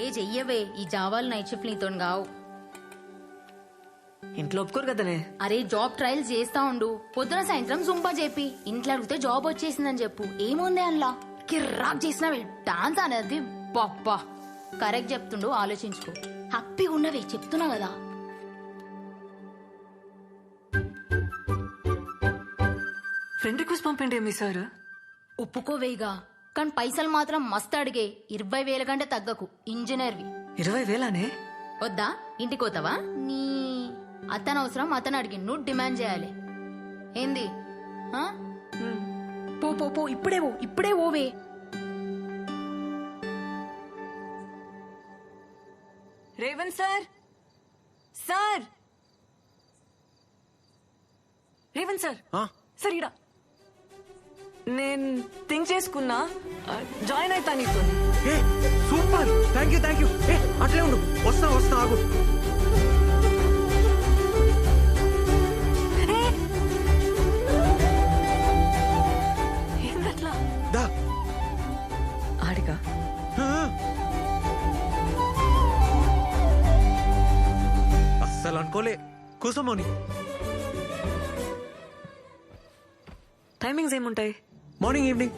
ఏ చెయ్యవే, ఈ జావాలు night shift నీతో కావు. ఇంట్లో ఒప్పుకోరు కదనే. అరే జాబ్ ట్రయల్స్ చేస్తా ఉండు, పొద్దున సాయంత్రం జుంపా చెప్పి ఇంట్లో అడిగితే జాబ్ వచ్చేసిందని చెప్పు. ఏముంది అందులో, కిర్రాక్ చేసినవి డాన్స్ అనేది. బాబ్బా కరెక్ట్ చెప్తుండు, ఆలోచించుకో. హ్యాపీగా ఉన్నవే చెప్తున్నా కదా. ఫ్రెండ్ రిక్వెస్ట్ పంపండి మీ సార్. ఒప్పుకోవేగా, కానీ పైసలు మాత్రం మస్తు అడిగే. 20,000 కంటే తగ్గకు. ఇంజనీర్వి 20,000నే వద్దా? ఇంటికి పోతావా? నీ అతను అవసరం అతను అడిగి నువ్వు డిమాండ్ చేయాలి. ఏంది? ఆ? పో పో పో, ఇప్పుడే ఓవే. Revanth sir, sir Revanth sir, sir ఇడా నేను థింక్ చేసుకున్నా, జాయిన్ అవుతా నీతో. Super, thank you. అట్లే ఉండు, వస్తా ఆగు. ఏందట్లా దా ఆడిగా. అస్సలు అనుకోలే. కూసమోని టైమింగ్స్ ఏముంటాయి? Morning evening.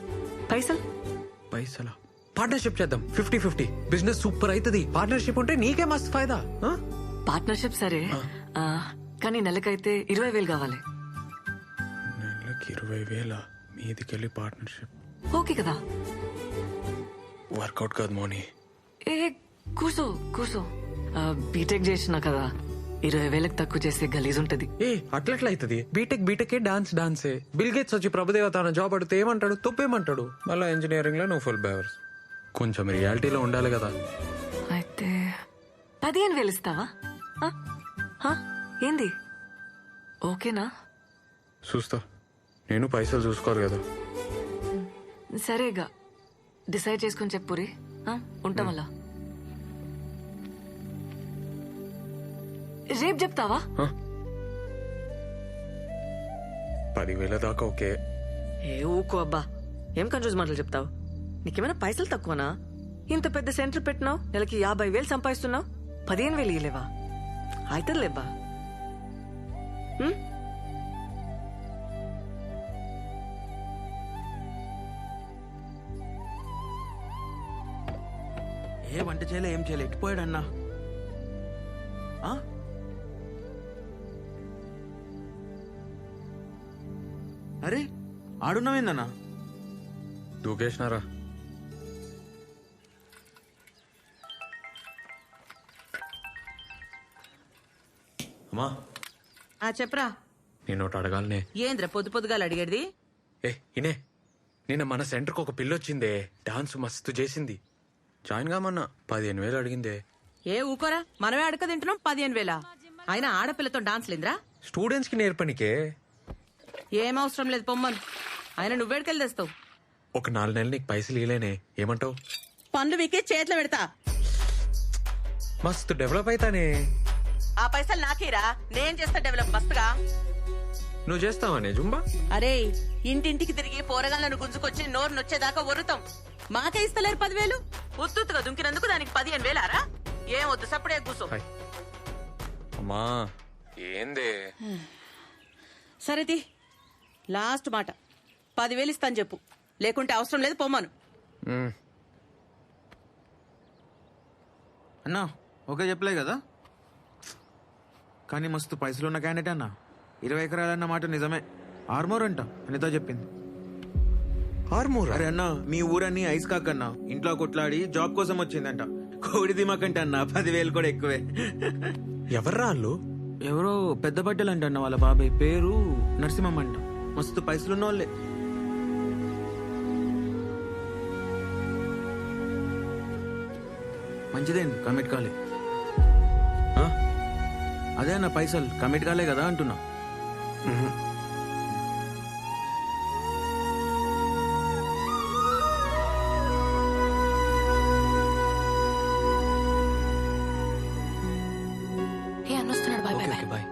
పైసలు పార్ట్నర్షిప్ చేద్దాం, 50-50. బిజినెస్ సూపర్ అవుతుంది. పార్ట్నర్షిప్ ఉంటే నీకే మస్తు ఫైదా. పార్ట్నర్షిప్ సరే, కానీ నెలకైతే 20,000 కావాలి. నెలకి 20,000 మీదికెళ్ళి పార్ట్నర్షిప్ ఓకే కదా? వర్కౌట్ కాదు మోని. ఏ కూర్చో. బీటెక్ చేసినా కదా, 20,000 తక్కువ చేస్తే గలీజ్ ఉంటది. అట్లెట్లా అవుతుంది? బీటెక్ డాన్సే. బిల్ గేట్స్ వచ్చి ప్రభుదేవ తన జాబ్ అడిగితే ఏమంటాడు? తప్పేమంటాడు? మళ్ళీ ఇంజనీరింగ్ లో నువ్వు ఫుల్ బేవర్స్. కొంచెం రియాలిటీలో ఉండాలి కదా. అయితే 15,000 ఇస్తావా? ఏంది? ఓకేనా? చూస్తా, నేను పైసలు చూసుకోరు కదా. సరేగా, డిసైడ్ చేసుకుని చెప్పురి. ఉంటాం అలా. రేపు చెప్తావా? 10,000 దాకా ఓకే. ఏ ఊకో అబ్బా, ఏం కన్ఫ్యూజ్ మాటలు చెప్తావు? నీకేమైనా పైసలు తక్కువనా? ఇంత పెద్ద సెంటర్ పెట్టినావు, నెలకి 50,000 సంపాదిస్తున్నావు, 15,000 ఇయ్యలేవా? అవుతుందిలేబ్బా. ఏ వంట చేయలే, ఏం చేయలే, ఎట్టిపోయాడన్నా? అరే ఆడున్నావేందన్నా? దూకేసినారా? అమ్మా చెప్పరా. నేను ఒకటి అడగాలనే. ఏంద్ర పొద్దుగాలు అడిగేది? ఇనే, నిన్న మన సెంటర్కి ఒక పిల్లొచ్చిందే, డాన్స్ మస్తు చేసింది. జాయిన్ కామన్నా 15,000 అడిగిందే. ఏ ఊకోరా, మనమే అడక తింటున్నాం. 15,000 అయినా ఆడపిల్లతో డాన్స్ లేదురా? స్టూడెంట్స్ కి నేర్పనికే. ఏం అవసరం లేదు, పొమ్మను. ఆయన నువ్వేడికెళ్ళి తెస్తావు? ఒక 4 నెలలు నీకు పైసలు ఇలేనే, ఏమంటావు? పనులు వీకే చేతిలో పెడతా. మస్తు డెవలప్ అయితానే. ఆ పైసలు నాకేరా, నేను చేస్తా డెవలప్ మస్తుగా. నువ్వు చేస్తావానే జుంబా? అరే ఇంటింటికి తిరిగి పోరగాళ్ళను గుంజుకొచ్చి నోరు నొచ్చేదాకా వరుతాం. మాకే ఇస్తలేరు 10,000. ఉత్తుగా దుంకినందుకు దానికి 15,000 ఆరా? ఏం వద్దు, సప్పుడే కూర్చో. అమ్మా ఏందే? సరేది, లాస్ట్ మాట, 10,000 ఇస్తాను చెప్పు, లేకుంటే అవసరం లేదు, పొమ్మను. అన్నా ఓకే చెప్పలే కదా, కానీ మస్తు పైసలు ఉన్న క్యాండిడేట్ అన్నా. 20 ఎకరాలన్న మాట నిజమే. ఆర్మోర్ అంట అనితో చెప్పింది. ఆర్మూర్? అరే అన్నా, మీ ఊరన్నీ ఐస్ కాకన్నా ఇంట్లో కొట్లాడి జాబ్ కోసం వచ్చిందంట. కోడి దిమాకంట అన్న, 10,000 కూడా ఎక్కువే. ఎవర్రా వాళ్ళు? ఎవరో పెద్ద బట్టలు అంట అన్న, వాళ్ళ బాబాయ్ పేరు నరసింహం అంట. మస్తు పైసలున్న వాళ్ళే. మంచిదేండి, కమిట్ కాలే. అదే అన్న, పైసలు కమిట్ కాలే కదా అంటున్నా. అన్నొస్తున్నాడు, బాయ్ బాయ్ బాయ్. బాయ్.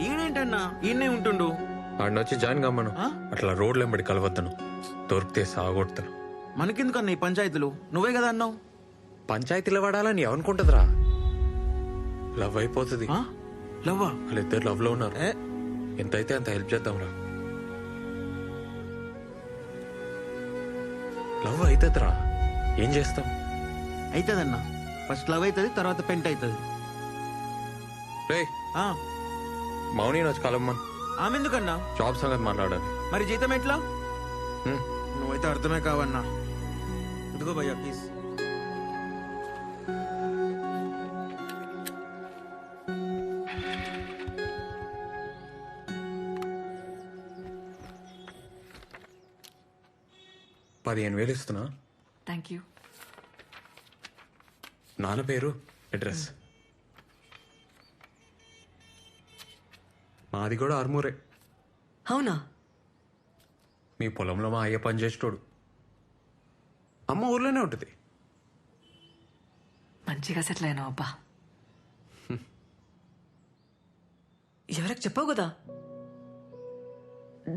ఈయనేంటన్నా ఈయనే ఉంటుండు. ఆడిని వచ్చి జాయిన్ కమ్మను. ఆ? అట్లా రోడ్లు ఎంబడి కలవద్దను, దొరికితే సాగొడతాను. మనకెందుకన్నా ఈ పంచాయతీలు? నువ్వే కదా అన్నావు. పంచాయతీలో పడాలని ఏమనుకుంటుందిరా? లవ్ అయిపోతుంది. ఆ? లవ్వా? వాళ్ళిద్దరు లవ్ లో ఉన్నారు. ఏ? ఎంతైతే అంత హెల్ప్ చేద్దాంరా. లవ్ అవుతుందిరా, ఏం చేస్తాం? అవుతుందన్నా. ఫస్ట్ లవ్ అవుతుంది, తర్వాత పెంట్ అవుతుంది. రే మౌని వచ్చి కలమ్మన్, ఆమె ఎందుకన్నా? జాబ్ సంగతి మాట్లాడాలి. మరి జీతం ఎట్లా? హ్మ్. నువ్వైతే అర్థమే కావన్నా. ఇదిగో భయ్యా ప్లీజ్. $15,000 ఇస్తున్నా. Thank you. నాన్న పేరు, అడ్రస్. మాది కూడా ఆర్మూరే. అవునా? మీ పొలంలో మా అయ్య పని చేసేటోడు. అమ్మ ఊర్లోనే ఉంటుంది. మంచిగా సెటిల్ అయినావు అబ్బా. ఎవరికి చెప్పావు కదా,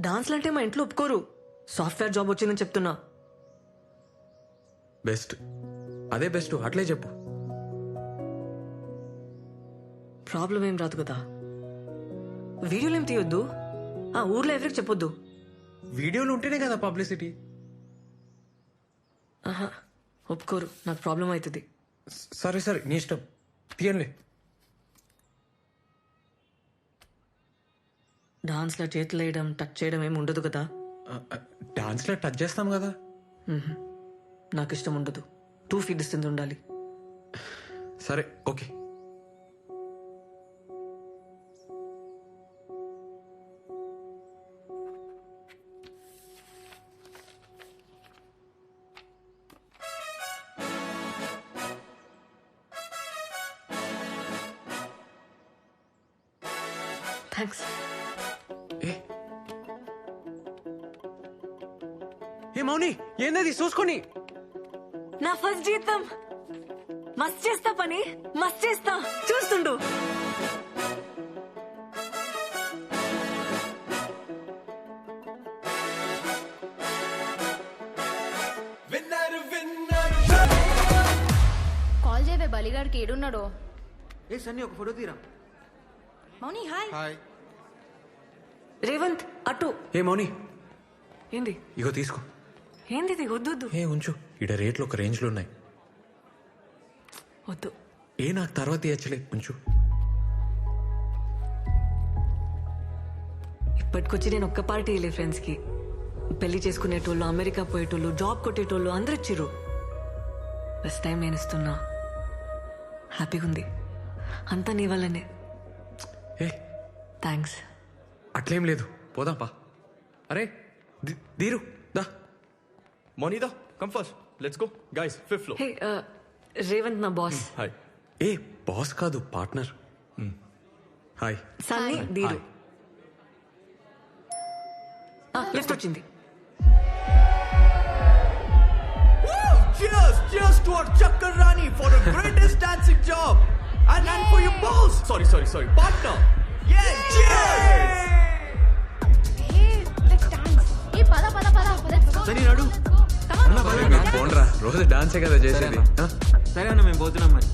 డాన్స్లు అంటే మా ఇంట్లో ఒప్పుకోరు. సాఫ్ట్వేర్ జాబ్ వచ్చిందని చెప్తున్నా. బెస్ట్, అదే బెస్ట్, అట్లే చెప్పు. ప్రాబ్లం ఏం రాదు కదా. వీడియోలు ఏం తీయొద్దు, ఆ ఊర్లో ఎవరికి చెప్పొద్దు. వీడియోలు ఉంటేనే కదా పబ్లిసిటీ. ఆహా, ఒప్పుకోరు, నాకు ప్రాబ్లం అవుతుంది. సరే సరే, నీ ఇష్టం, తీయండి. డాన్స్లో చేతులు వేయడం, టచ్ చేయడం ఏమి ఉండదు కదా. డాన్స్లో టచ్ చేస్తాం కదా. నాకు ఇష్టం ఉండదు. 2 feet డిస్టెన్స్ ఉండాలి. సరే ఓకే. థ్యాంక్స్. ఏ మౌని, ఏందది చూసుకొని? నా ఫస్ట్ జీతం. మస్త్ చేస్తా పని, మస్త్ చేస్తా, చూస్తుండు. కాల్ చేయవే బలిగాడికి, ఏడున్నాడో. ఏ సన్నీ ఒక ఫోటో తీరా. మౌని హాయ్. రేవంత్ అటు. ఏ మౌని, ఏంది ఇగో తీసుకో. ఏంది ఇది? వద్దు వద్దు ఏ ఉంచు, ఇడ రేట్లు ఒక రేంజ్లో ఉన్నాయి. వద్దు. ఏ నాకు తర్వాత ఇచ్చలే, ఉంచు. ఇప్పటికొచ్చి నేను ఒక్క పార్టీ వెళ్ళే ఫ్రెండ్స్కి. పెళ్లి చేసుకునేటోళ్ళు, అమెరికా పోయేటోళ్ళు, జాబ్ కొట్టేటోళ్ళు అందరు ఇచ్చిర్రు. ఫస్ట్ టైం నేను ఇస్తున్నా. హ్యాపీగా ఉంది. అంతా నీ వల్లనే. ఏ థ్యాంక్స్. అట్లేం లేదు, పోదాంపా. అరే దీరు దా. Monida, come first. Let's go. Guys, 5th floor. హే రేవంత్ నా బాస్. Hi. ఏ బాస్ కాదు, పార్ట్నర్. హాయ్. సన్నీ దీరు. లిఫ్ట్ వచ్చింది. Cheers! Cheers to our Chakkar Rani for the greatest dancing job! And for your boss! Sorry. Partner! Yeah! Cheers! సరే నాడు. పోండ్రా, రోజు డాన్సే కదా చేసేది. ఆ? సరే అన్న, మేము పోతున్నాం మరి.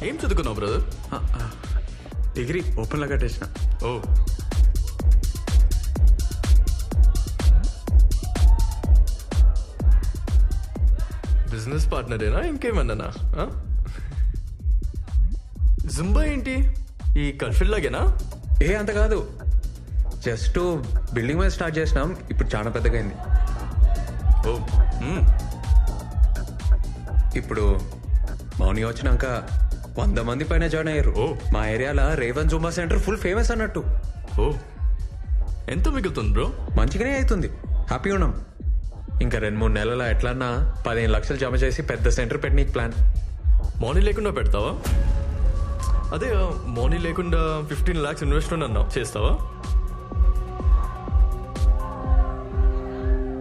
ఏం చదువుకున్నావు బ్రదర్? డిగ్రీ ఓపెన్లో కట్టేసిన. ఓ బిజినెస్ పార్ట్నరేనా ఇంకేమన్నానా? జుంబా ఏంటి ఈ కల్ఫిల్ లాగేనా? ఏ అంత కాదు, జస్ట్ బిల్డింగ్ మీద స్టార్ట్ చేసినాం, ఇప్పుడు చాలా పెద్దగా అయింది. ఓ ఇప్పుడు మౌని వచ్చినాక 100 మంది పైన జాయిన్ అయ్యారు. ఓ. మా ఏరియాలో Revan Zumba centre full famous అన్నట్టు. ఓ ఎంత మిగులుతుంది బ్రో? మంచిగానే అవుతుంది, హ్యాపీగా ఉన్నాం. ఇంకా 2-3 నెలల ఎట్లన్నా 15 లక్షలు జమ చేసి పెద్ద సెంటర్ పెట్టనీకి ప్లాన్. మార్నింగ్ లేకుండా పెడతావా? అదే మార్నింగ్ లేకుండా 15 lakhs ఇన్వెస్ట్మెంట్ అన్నావు, చేస్తావా?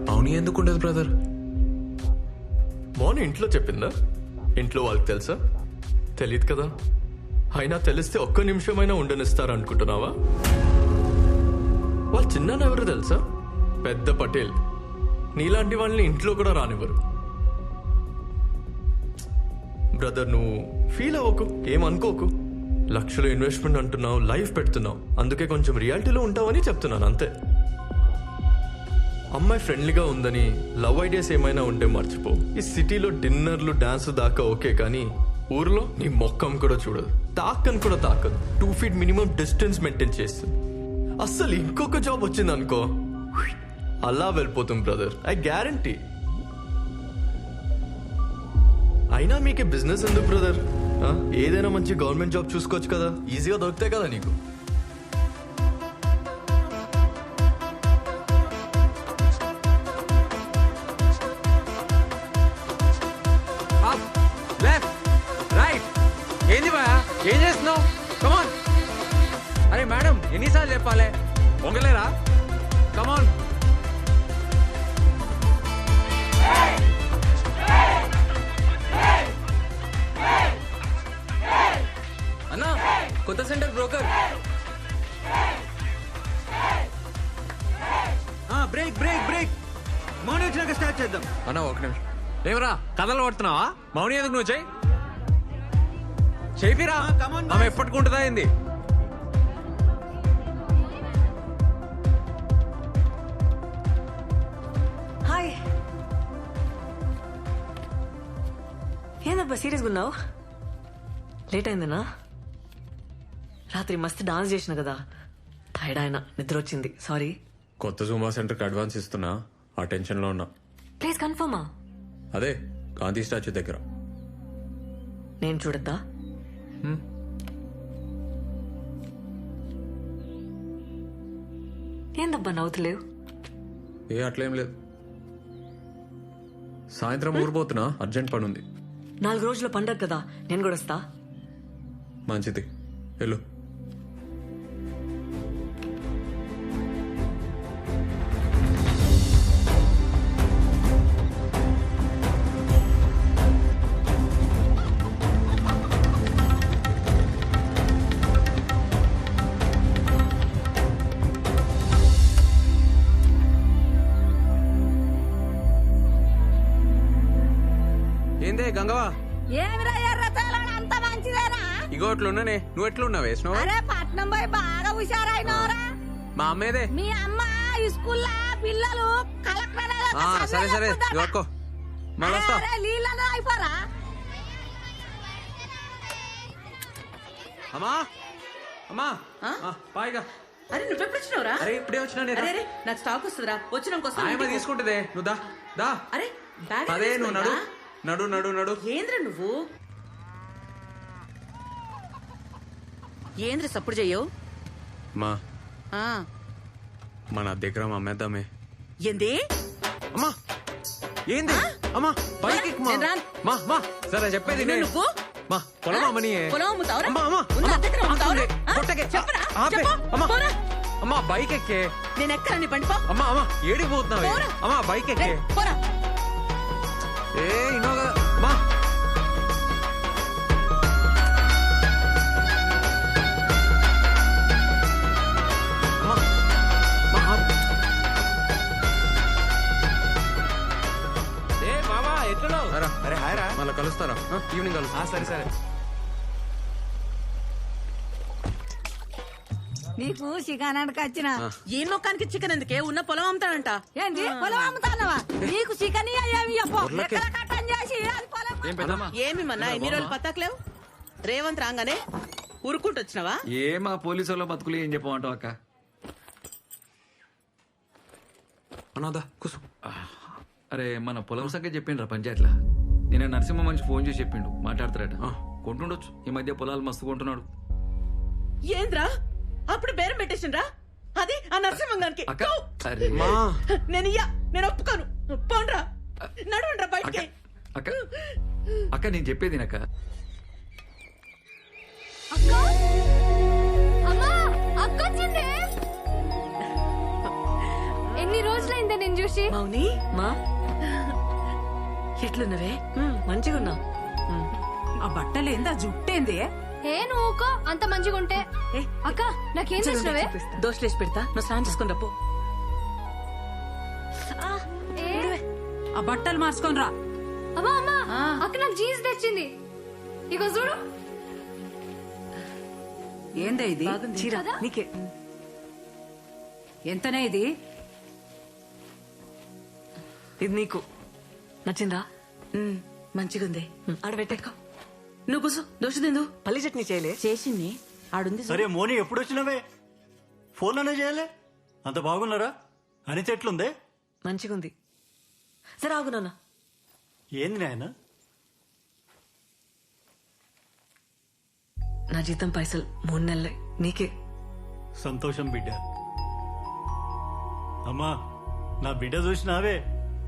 మౌని ఎందుకు ఉండదు బ్రదర్? మార్నింగ్ ఇంట్లో చెప్పిందా? ఇంట్లో వాళ్ళకి తెలుసా? తెలీదు కదా, అయినా తెలిస్తే ఒక్క నిమిషమైనా ఉండనిస్తారు అనుకుంటున్నావా? వాళ్ళ చిన్న ఎవరు తెలుసా? పెద్ద పటేల్. నీలాంటి వాళ్ళని ఇంట్లో కూడా రానివ్వరు. బ్రదర్, నువ్వు ఫీల్ అవ్వకు, ఏమనుకోకు. లక్షలు ఇన్వెస్ట్మెంట్ అంటున్నావు, లైఫ్ పెడుతున్నావు, అందుకే కొంచెం రియాలిటీలో ఉంటావని చెప్తున్నాను అంతే. అమ్మాయి ఫ్రెండ్లీగా ఉందని లవ్ ఐడియాస్ ఏమైనా ఉంటే మర్చిపో. ఈ సిటీలో డిన్నర్లు డాన్స్ దాకా ఓకే, కానీ ఊర్లో నీ మొక్కం కూడా చూడదు, తాకని కూడా తాకదు. 2 feet మినిమం డిస్టెన్స్ మెయింటైన్ చేస్తుంది. అస్సలు ఇంకొక జాబ్ వచ్చింది అనుకో, అలా వెళ్ళిపోతుంది బ్రదర్, ఐ గ్యారంటీ. అయినా మీకే బిజినెస్ ఎందుకు బ్రదర్? ఏదైనా మంచి గవర్నమెంట్ జాబ్ చూసుకోవచ్చు కదా, ఈజీగా దొరుకుతాయి కదా నీకు. ఏంది బా, ఏం చేస్తున్నావు? కమాన్. అరే మేడం, ఎన్నిసార్లు చెప్పాలి, పొంగలేరా? కమాన్. అన్నా, కొత్త centre broker. Break break break, Mouni వచ్చినాక స్టార్ట్ చేద్దాం. అన్న ఒక నిమిషం. ఏమరా కథలు పడుతున్నావా? మౌని ఎందుకు నువ్వు చెయ్యి చేపిరా, ఆమె ఎప్పటికుంటుందా ఏంది? హాయ్. ఏందబ్బా సీరియస్గా ఉన్నావు? లేట్ అయిందనా? రాత్రి మస్తు డాన్స్ చేసిన కదా, టైర్డ్ ఆయన, నిద్ర వచ్చింది, సారీ. కొత్త జూంబా సెంటర్కి అడ్వాన్స్ ఇస్తున్నా, ఆ టెన్షన్లో ఉన్నా. ప్లీజ్ కన్ఫర్మా? అదే గాంధీ స్టాచ్యూ దగ్గర. నేను చూడద్దా? ఏందబ్బా నవ్వుతలేవు? ఏ అట్లేం లేదు. సాయంత్రం ఊరిపోతున్నా, అర్జెంట్ పని ఉంది. 4 రోజుల పండగ కదా, నేను కూడా వస్తా. మంచిది, వెళ్ళు. ఏందే గంగవా? ఏమిరా ఎర్రచాలని అంత మంచిదేనా? ఇగో అట్లున్నానే, నువ్వు ఎట్లున్నావు? వేసినావు? అరే పట్నం పోయి బాగా హుషారైనవరా. మా అమ్మేదే. మీ అమ్మ స్కూల్లో పిల్లలు కలెక్టర్ సరే సరే ఇవ్వకో, మళ్ళీ వస్తా. నీళ్ళలో అయిపోరా. అమ్మా అమ్మా, పాయిగా. అరే నువ్వెప్పుడు వచ్చినావురా? అరే ఇప్పుడే వచ్చినా నేను. అరే నాకు స్టాక్ వస్తుందిరా, వచ్చినాక ఆయమ్మ తీసుకుంటుందే, నువ్వు దా దా. అరే బ్యాగ్ అదే నువ్వు నడు నడు నడు నడు. ఏంద్ర నువ్వు ఏంద్ర సప్పుడు చెయ్యవు? మా మన దగ్గర అమ్మేద్దామే. ఏంది? అమ్మా ఏంది? అమ్మా పైకి ఎక్కు, మా. నేను రాను. మా మా సరే చెప్పేది నేను. నువ్వు మా పొలం అమ్మని. పొలం అమ్ముతావురా? అమ్మా అమ్మా ఉన్న అమ్మా, దగ్గర అమ్ముతావురా? ఆపుంది. కొట్టకే. చెప్పరా? ఆపే. చెప్పు. అమ్మా పోరా. అమ్మా బైక్ ఎక్కే. నేను ఎక్కడ నీ బండి పో. అమ్మా అమ్మా ఏడికి పోతున్నావే? పోరా. అమ్మా బైక్ ఎక్కే. రేయ్, పోరా. ఏ ఇన్నోగా మా. అమ్మా, మా, ఆపు. ఏ బాబా ఎట్లున్నావు? రా. అరే హాయ్ రా. మళ్ళీ కలుస్తారా? ఈవినింగ్ కలుస్తా. సరే సరే. నీకు చికెనానికి వచ్చిన ఈ మొక్కానికి చికెన్ ఎందుకే? ఉన్న పొలం అమ్ముతాడంట. ఏంటి పొలం అమ్ముతానవా? నీకు చికెన్ ఏమి చెప్పు. ఊర్లోకే. ఎక్కడ కట్టం చేసి అది పొలం. ఏమి మన్నా ఎన్ని రోజులు పత్తాకలేవు? రేవంత్ రాగానే ఉరుకుంటూ వచ్చినావా? ఏ మా పోలీసు వాళ్ళ బతుకులు ఏం చెప్పమంటావు అక్క? అనాదా కూసు. అరే మన పొలం సంగతి చెప్పిండ్రా పంచాయతీలా. నేను నరసింహ మనిషి ఫోన్ చేసి చెప్పిండు, మాట్లాడతారట. కొంటుండొచ్చు, ఈ మధ్య పొలాలు మస్తు కొంటున్నాడు. ఏంద్రా అప్పుడు బేరం పెట్టేసిండ్రా? అది ఆ నరసింహంగానికి. అక్క అరే మా నేను ఒప్పుకోను. పోండ్రా, నడవండ్రా అక్క బయటికి. అక్క అక్క నేను చెప్పేది అక్క. ఎన్ని రోజులైందే నేను చూసి. మౌని మా ఎట్లున్నవే? మంచిగా ఉన్నా. ఆ బట్టలేంది ఆ జుట్టేంది ఏ నువ్వుకో అంత మంచిగా ఉంటే అక్క నాకేం చేసినవే దోశలేసి పెడతా నువ్వు స్నానం చేసుకుని రప్పు ఆ బట్టలు మార్చుకొని రా అమ్మా అమ్మా అక్క నాకు జీన్స్ తెచ్చింది ఇగో చూడు ఏందే ఇది చీర నీకే ఎంతనే ఇది ఇది నీకు నచ్చిందా మంచిగుంది ఆడ పెట్టేకో నువ్వు కూసు దోశ తిందు పల్లి చట్నీ చేయలే చేసింది ఆడుంది సరే మోని ఎప్పుడు వచ్చినవే ఫోన్లోనే చేయలే అంత బాగున్నారా అని చెట్లుందే మంచిగుంది సరే ఆగు నాన్న ఏంది నాయన నా జీతం పైసలు 3 నెలలే నీకే సంతోషం బిడ్డ అమ్మా నా బిడ్డ చూసినావే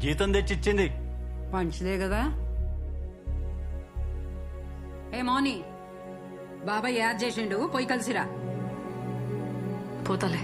జీతం తెచ్చిచ్చింది మంచిదే కదా ఏ మౌని బాబాయ్ యాద్ చేసిండు పోయి కలిసిరా పోతాలే